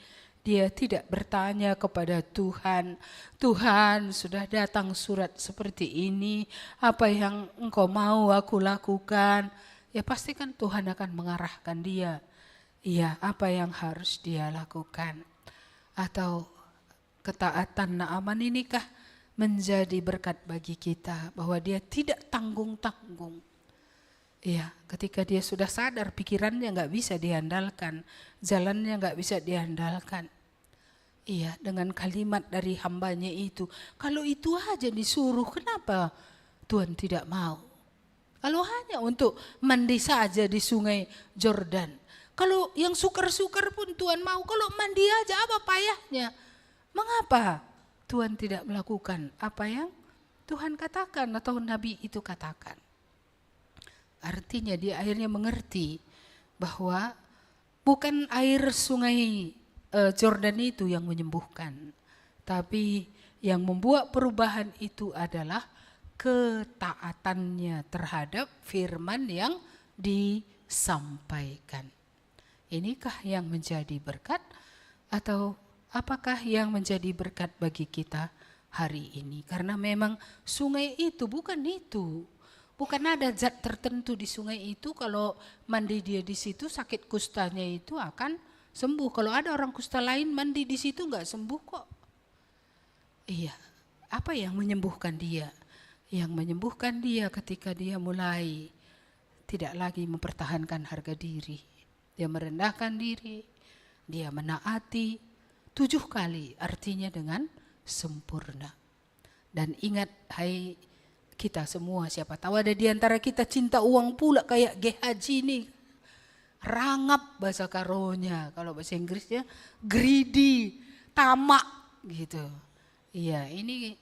Dia tidak bertanya kepada Tuhan, Tuhan sudah datang surat seperti ini, apa yang engkau mau aku lakukan? Ya pasti kan Tuhan akan mengarahkan dia, iya apa yang harus dia lakukan. Atau ketaatan Naaman inikah menjadi berkat bagi kita, bahwa dia tidak tanggung-tanggung. Iya, ketika dia sudah sadar pikirannya nggak bisa diandalkan, jalannya nggak bisa diandalkan. Iya, dengan kalimat dari hambanya itu, kalau itu aja disuruh, kenapa Tuhan tidak mau? Kalau hanya untuk mandi saja di sungai Jordan, kalau yang sukar-sukar pun Tuhan mau, kalau mandi aja apa payahnya? Mengapa Tuhan tidak melakukan apa yang Tuhan katakan atau Nabi itu katakan? Artinya dia akhirnya mengerti bahwa bukan air sungai Jordan itu yang menyembuhkan, tapi yang membuat perubahan itu adalah ketaatannya terhadap firman yang disampaikan. Inikah yang menjadi berkat, atau apakah yang menjadi berkat bagi kita hari ini? Karena memang sungai itu bukan itu. Bukan ada zat tertentu di sungai itu, kalau mandi dia di situ sakit kustanya itu akan sembuh. Kalau ada orang kusta lain mandi di situ nggak sembuh kok. Iya, apa yang menyembuhkan dia? Yang menyembuhkan dia ketika dia mulai tidak lagi mempertahankan harga diri. Dia merendahkan diri, dia menaati 7 kali, artinya dengan sempurna. Dan ingat, hai kita semua, siapa tahu ada di antara kita cinta uang pula kayak Gehazi ini. Rangap bahasa karonya, kalau bahasa Inggrisnya greedy, tamak gitu. Iya, ini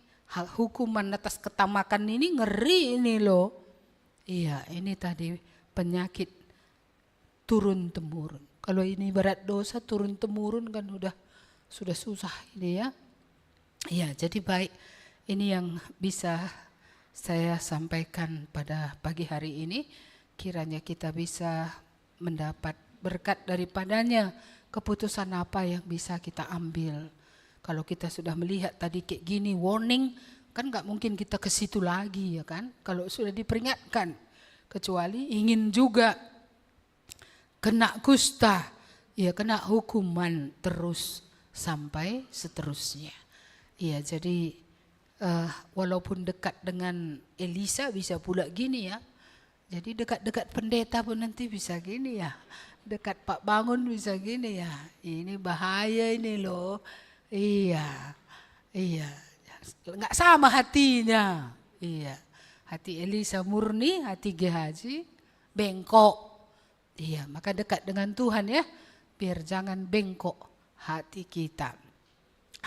hukuman atas ketamakan ini ngeri ini loh. Iya, ini tadi penyakit turun temurun. Kalau ini berat dosa turun temurun kan sudah susah ini ya. Iya, jadi baik, ini yang bisa saya sampaikan pada pagi hari ini. Kiranya kita bisa mendapat berkat daripadanya, keputusan apa yang bisa kita ambil. Kalau kita sudah melihat tadi kayak gini, warning, kan gak mungkin kita ke situ lagi ya kan. Kalau sudah diperingatkan, kecuali ingin juga kena kusta, ya kena hukuman terus sampai seterusnya. Iya, jadi walaupun dekat dengan Elisa bisa pula gini ya. Jadi dekat-dekat pendeta pun nanti bisa gini ya. Dekat Pak Bangun bisa gini ya. Ini bahaya ini loh. Iya. Iya. Enggak sama hatinya. Iya. Hati Elisa murni, hati Gehazi bengkok. Iya, maka dekat dengan Tuhan ya. Biar jangan bengkok hati kita.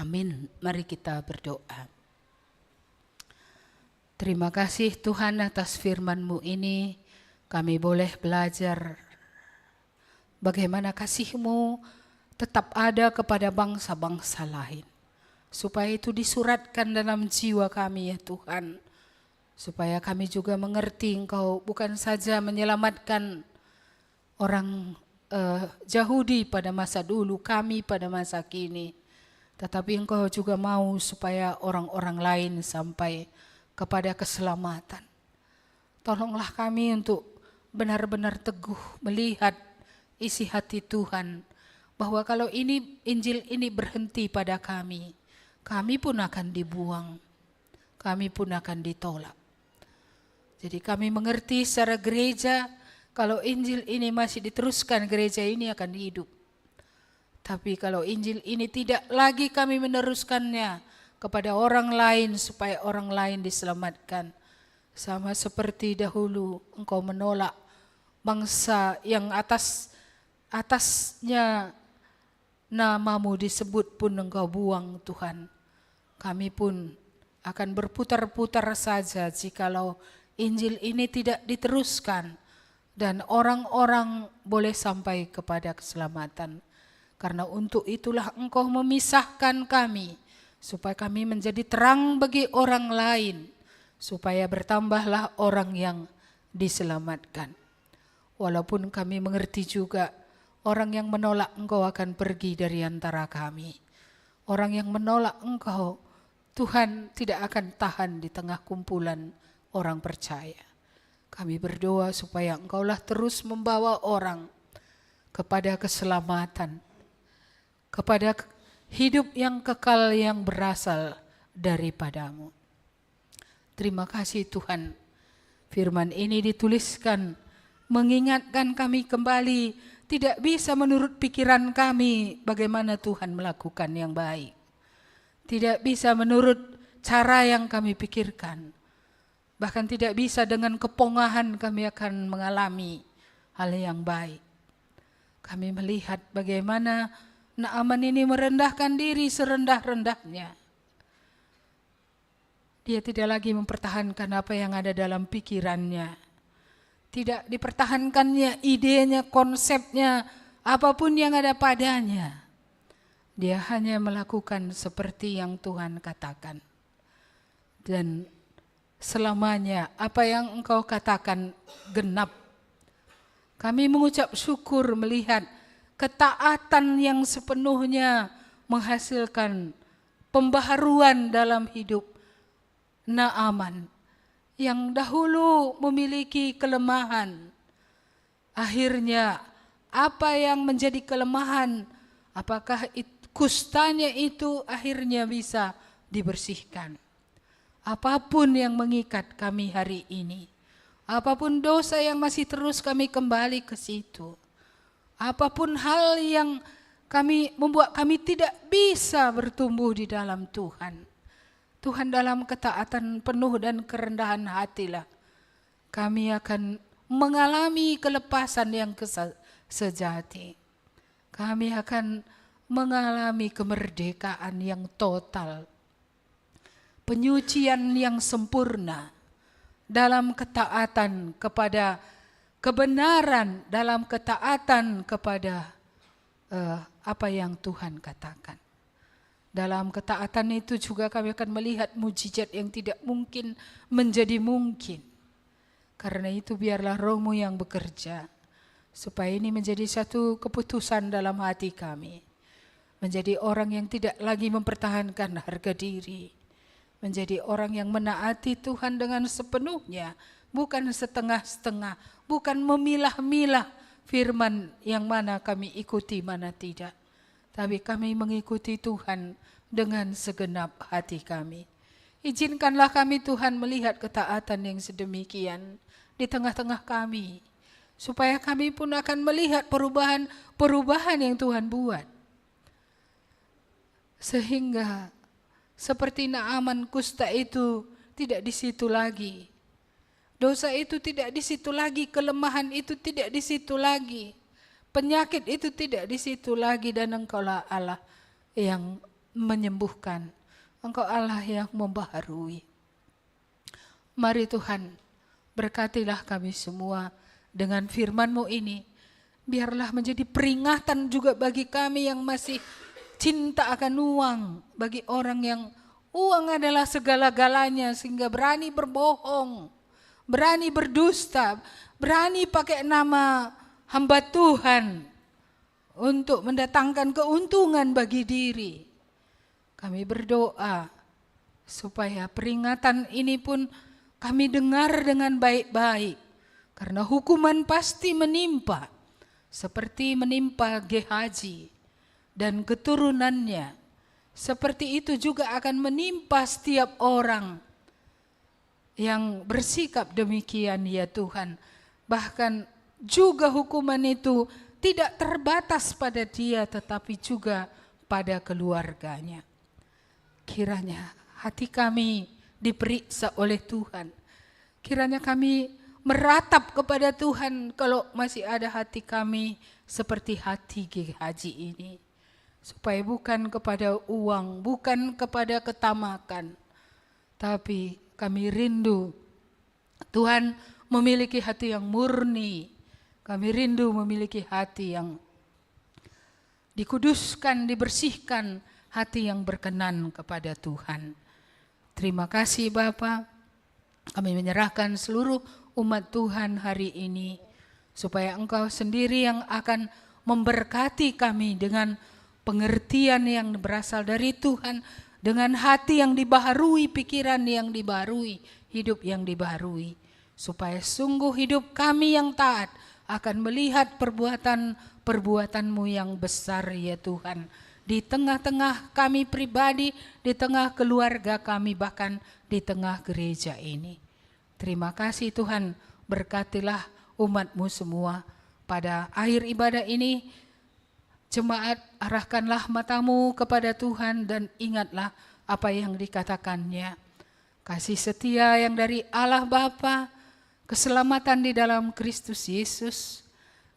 Amin. Mari kita berdoa. Terima kasih Tuhan atas firman-Mu ini, kami boleh belajar bagaimana kasih-Mu tetap ada kepada bangsa-bangsa lain. Supaya itu disuratkan dalam jiwa kami ya Tuhan. Supaya kami juga mengerti Engkau bukan saja menyelamatkan orang Yahudi pada masa dulu, kami pada masa kini. Tetapi Engkau juga mau supaya orang-orang lain sampai kepada keselamatan. Tolonglah kami untuk benar-benar teguh melihat isi hati Tuhan, bahwa kalau ini Injil ini berhenti pada kami, kami pun akan dibuang, kami pun akan ditolak. Jadi kami mengerti secara gereja, kalau Injil ini masih diteruskan, gereja ini akan hidup. Tapi kalau Injil ini tidak lagi kami meneruskannya kepada orang lain supaya orang lain diselamatkan, sama seperti dahulu Engkau menolak bangsa yang atasnya nama-Mu disebut pun Engkau buang Tuhan. Kami pun akan berputar-putar saja jikalau Injil ini tidak diteruskan dan orang-orang boleh sampai kepada keselamatan. Karena untuk itulah Engkau memisahkan kami, supaya kami menjadi terang bagi orang lain, supaya bertambahlah orang yang diselamatkan. Walaupun kami mengerti juga Orang yang menolak Engkau akan pergi dari antara kami. Orang yang menolak Engkau, Tuhan, tidak akan tahan di tengah kumpulan orang percaya. Kami berdoa supaya Engkaulah terus membawa orang kepada keselamatan, kepada hidup yang kekal yang berasal daripadamu. Terima kasih Tuhan, firman ini dituliskan mengingatkan kami kembali, tidak bisa menurut pikiran kami bagaimana Tuhan melakukan yang baik. Tidak bisa menurut cara yang kami pikirkan. Bahkan tidak bisa dengan kepongahan kami akan mengalami hal yang baik. Kami melihat bagaimana Naaman ini merendahkan diri serendah-rendahnya. Dia tidak lagi mempertahankan apa yang ada dalam pikirannya. Tidak dipertahankannya idenya, konsepnya, apapun yang ada padanya. Dia hanya melakukan seperti yang Tuhan katakan. Dan selamanya apa yang Engkau katakan genap. Kami mengucap syukur melihat ketaatan yang sepenuhnya menghasilkan pembaharuan dalam hidup Naaman yang dahulu memiliki kelemahan. Akhirnya apa yang menjadi kelemahan, apakah kustanya itu akhirnya bisa dibersihkan. Apapun yang mengikat kami hari ini, apapun dosa yang masih terus kami kembali ke situ, apapun hal yang membuat kami tidak bisa bertumbuh di dalam Tuhan. Tuhan dalam ketaatan penuh dan kerendahan hatilah kami akan mengalami kelepasan yang sejati. Kami akan mengalami kemerdekaan yang total. Penyucian yang sempurna dalam ketaatan kepada kebenaran, dalam ketaatan kepada apa yang Tuhan katakan. Dalam ketaatan itu juga kami akan melihat mujizat yang tidak mungkin menjadi mungkin. Karena itu biarlah Roh-Mu yang bekerja, supaya ini menjadi satu keputusan dalam hati kami. Menjadi orang yang tidak lagi mempertahankan harga diri. Menjadi orang yang menaati Tuhan dengan sepenuhnya, bukan setengah-setengah, bukan memilah-milah firman yang mana kami ikuti, mana tidak. Tapi kami mengikuti Tuhan dengan segenap hati kami. Izinkanlah kami Tuhan melihat ketaatan yang sedemikian di tengah-tengah kami. Supaya kami pun akan melihat perubahan yang Tuhan buat. Sehingga seperti Naaman kusta itu tidak di situ lagi. Dosa itu tidak di situ lagi, kelemahan itu tidak di situ lagi. Penyakit itu tidak di situ lagi, dan Engkaulah Allah yang menyembuhkan. Engkau Allah yang membaharui. Mari Tuhan, berkatilah kami semua dengan firman-Mu ini. Biarlah menjadi peringatan juga bagi kami yang masih cinta akan uang. Bagi orang yang uang adalah segala-galanya, sehingga berani berbohong, berani berdusta, berani pakai nama hamba Tuhan untuk mendatangkan keuntungan bagi diri. Kami berdoa supaya peringatan ini pun kami dengar dengan baik-baik. Karena hukuman pasti menimpa, seperti menimpa Gehazi dan keturunannya. Seperti itu juga akan menimpa setiap orang yang bersikap demikian, ya Tuhan. Bahkan juga hukuman itu tidak terbatas pada dia, tetapi juga pada keluarganya. Kiranya hati kami diperiksa oleh Tuhan. Kiranya kami meratap kepada Tuhan kalau masih ada hati kami seperti hati Gehazi ini. Supaya bukan kepada uang, bukan kepada ketamakan, tapi kami rindu Tuhan memiliki hati yang murni. Kami rindu memiliki hati yang dikuduskan, dibersihkan, hati yang berkenan kepada Tuhan. Terima kasih Bapa. Kami menyerahkan seluruh umat Tuhan hari ini, supaya Engkau sendiri yang akan memberkati kami dengan pengertian yang berasal dari Tuhan, dengan hati yang dibaharui, pikiran yang dibaharui, hidup yang dibaharui, supaya sungguh hidup kami yang taat akan melihat perbuatan-perbuatan-Mu yang besar ya Tuhan, di tengah-tengah kami pribadi, di tengah keluarga kami, bahkan di tengah gereja ini. Terima kasih Tuhan, berkatilah umat-Mu semua pada akhir ibadah ini. Jemaat, arahkanlah matamu kepada Tuhan dan ingatlah apa yang dikatakannya. Kasih setia yang dari Allah Bapa, keselamatan di dalam Kristus Yesus,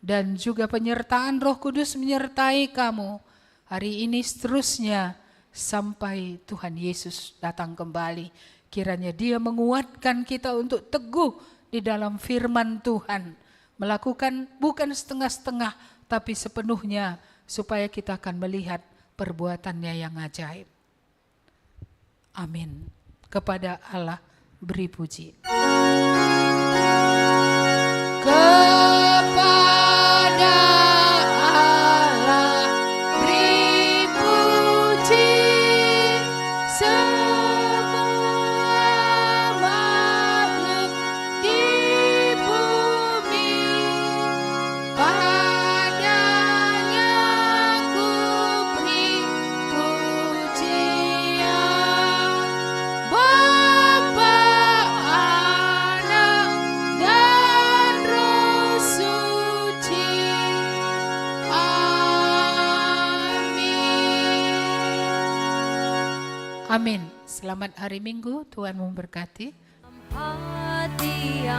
dan juga penyertaan Roh Kudus menyertai kamu hari ini seterusnya sampai Tuhan Yesus datang kembali. Kiranya Dia menguatkan kita untuk teguh di dalam firman Tuhan, melakukan bukan setengah-setengah tapi sepenuhnya, supaya kita akan melihat perbuatannya yang ajaib. Amin. Kepada Allah beri puji. Kepada Allah beri puji, semua makhluk di bumi. Padanya ku beri pujian, Bapa, Anak, dan Roh Suci. Amin. Amin. Selamat hari Minggu, Tuhan memberkati. Hati yang